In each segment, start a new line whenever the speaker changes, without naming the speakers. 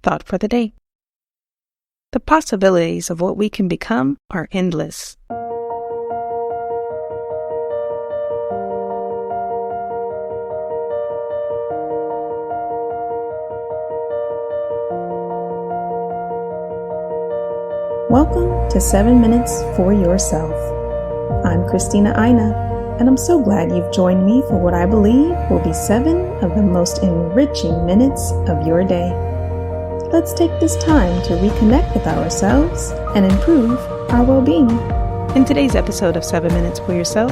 Thought for the day. The possibilities of what we can become are endless.
Welcome to 7 Minutes for Yourself. I'm Christina, and I'm so glad you've joined me for what I believe will be 7 of the most enriching minutes of your day. Let's take this time to reconnect with ourselves and improve our well-being.
In today's episode of 7 Minutes for Yourself,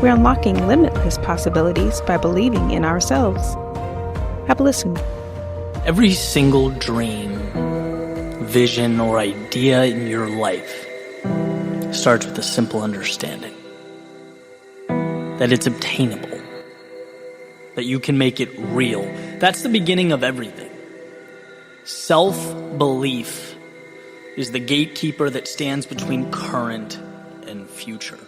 we're unlocking limitless possibilities by believing in ourselves. Have a listen.
Every single dream, vision, or idea in your life starts with a simple understanding that it's obtainable, that you can make it real. That's the beginning of everything. Self-belief is the gatekeeper that stands between current and future.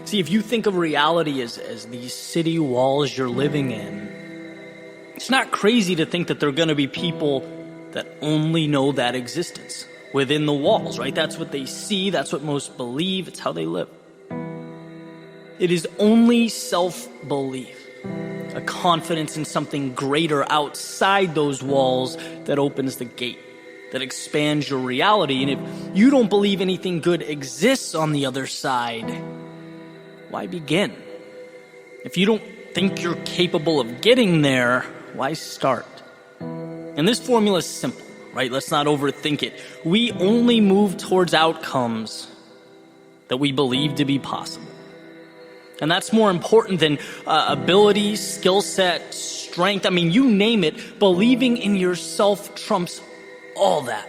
See, if you think of reality as these city walls you're living in, it's not crazy to think that there are going to be people that only know that existence within the walls, right? That's what they see, that's what most believe, it's how they live. It is only self-belief, a confidence in something greater outside those walls, that opens the gate, that expands your reality. And if you don't believe anything good exists on the other side, why begin? If you don't think you're capable of getting there, why start? And this formula is simple, right? Let's not overthink it. We only move towards outcomes that we believe to be possible. And that's more important than ability, skill set, strength. I mean, you name it. Believing in yourself trumps all that.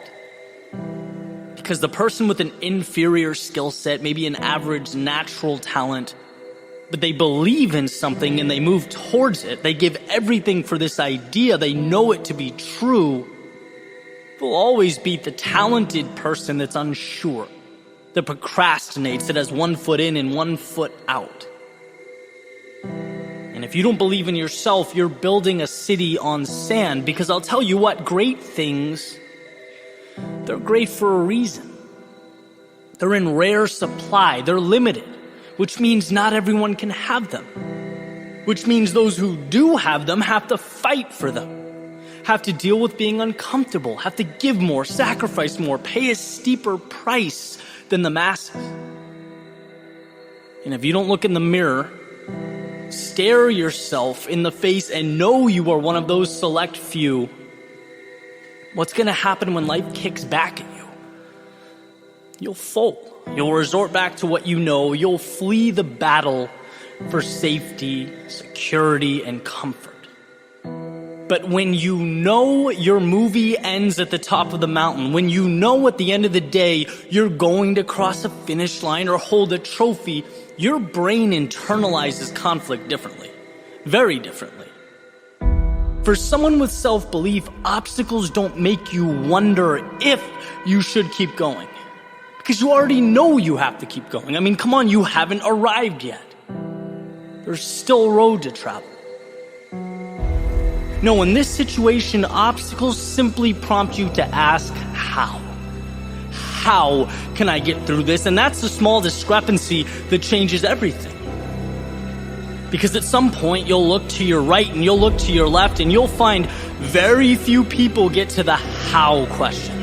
Because the person with an inferior skill set, maybe an average natural talent, but they believe in something and they move towards it. They give everything for this idea. They know it to be true. They'll always beat the talented person that's unsure, that procrastinates, that has 1 foot in and 1 foot out. And if you don't believe in yourself, you're building a city on sand. Because I'll tell you what, great things, they're great for a reason. They're in rare supply. They're limited, which means not everyone can have them. Which means those who do have them have to fight for them, have to deal with being uncomfortable, have to give more, sacrifice more, pay a steeper price than the masses. And if you don't look in the mirror, stare yourself in the face and know you are one of those select few, what's going to happen when life kicks back at you? You'll fold. You'll resort back to what you know. You'll flee the battle for safety, security, and comfort. But when you know your movie ends at the top of the mountain, when you know at the end of the day you're going to cross a finish line or hold a trophy, your brain internalizes conflict differently, very differently. For someone with self-belief, obstacles don't make you wonder if you should keep going, because you already know you have to keep going. I mean, come on, you haven't arrived yet. There's still a road to travel. No, in this situation, obstacles simply prompt you to ask, how? How can I get through this? And that's the small discrepancy that changes everything. Because at some point, you'll look to your right and you'll look to your left and you'll find very few people get to the how question.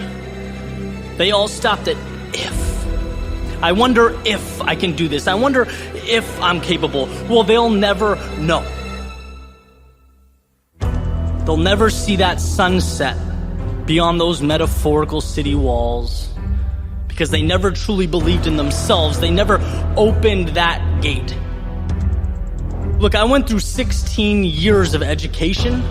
They all stopped at if. I wonder if I can do this. I wonder if I'm capable. Well, they'll never know. They'll never see that sunset beyond those metaphorical city walls because they never truly believed in themselves. They never opened that gate. Look, I went through 16 years of education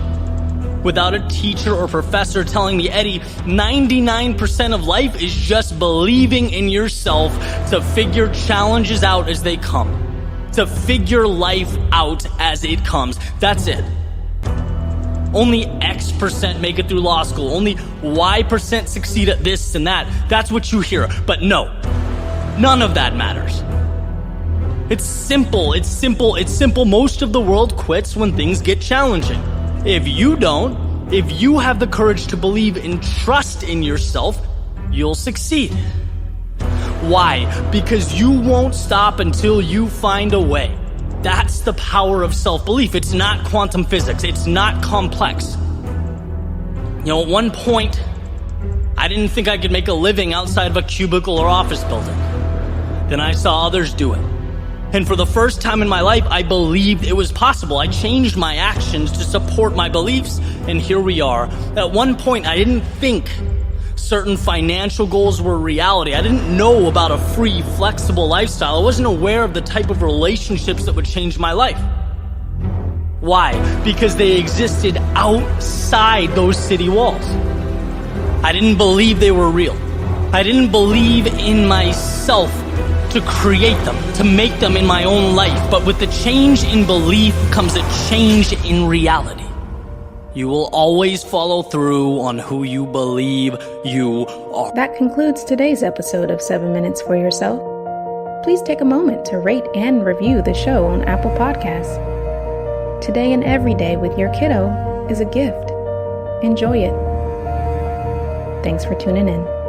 without a teacher or professor telling me, Eddie, 99% of life is just believing in yourself to figure challenges out as they come, to figure life out as it comes. That's it. Only X% make it through law school. Only Y% succeed at this and that. That's what you hear. But no, none of that matters. It's simple. Most of the world quits when things get challenging. If you don't, If you have the courage to believe and trust in yourself, you'll succeed. Why? Because you won't stop until you find a way. That's the power of self-belief. It's not quantum physics. It's not complex. At one point, I didn't think I could make a living outside of a cubicle or office building. Then I saw others do it. And for the first time in my life, I believed it was possible. I changed my actions to support my beliefs, and here we are. At one point, I didn't think certain financial goals were reality. I didn't know about a free, flexible lifestyle. I wasn't aware of the type of relationships that would change my life. Why? Because they existed outside those city walls. I didn't believe they were real. I didn't believe in myself to create them, to make them in my own life. But with the change in belief comes a change in reality. You will always follow through on who you believe you are.
That concludes today's episode of 7 Minutes for Yourself. Please take a moment to rate and review the show on Apple Podcasts. Today and every day with your kiddo is a gift. Enjoy it. Thanks for tuning in.